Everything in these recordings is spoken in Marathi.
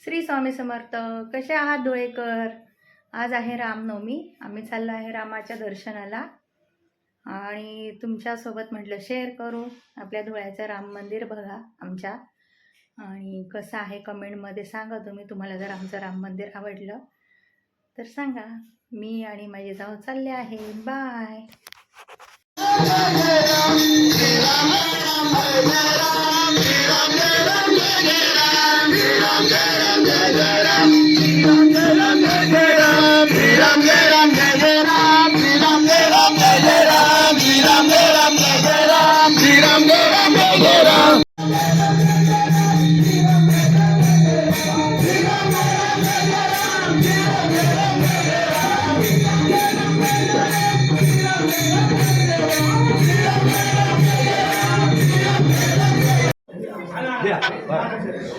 श्री स्वामी समर्थ. कसे आहात धुळेकर? आज आहे रामनवमी. आम्ही चाललो आहे रामाच्या दर्शनाला आणि तुमच्यासोबत म्हटलं शेअर करू. आपल्या धुळ्याचं राम मंदिर बघा आमच्या, आणि कसं आहे कमेंटमध्ये सांगा तुम्हाला जर आमचं राम मंदिर आवडलं तर सांगा. मी आणि माझे जाऊ चालले आहे. बाय.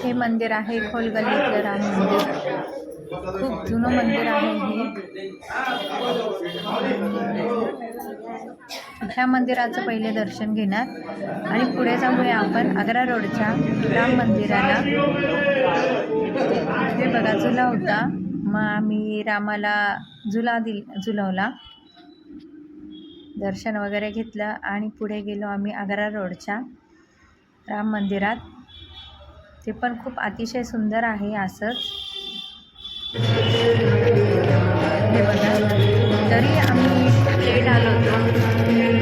हे मंदिर आहे खोलगल्लीतलं राम मंदिर. खूप जुनं मंदिर आहे हे. ह्या मंदिराचं पहिले दर्शन घेणार आणि पुढे जाऊया आपण आग्रा रोडच्या राम मंदिराला. हे बघा झुला होता, मग आम्ही रामाला झुलवला, दर्शन वगैरे घेतलं आणि पुढे गेलो आम्ही आग्रा रोडच्या राम मंदिरात. ते पण खूप अतिशय सुंदर आहे. असंच हे बघा, तरी आम्ही लेट आलो होतो.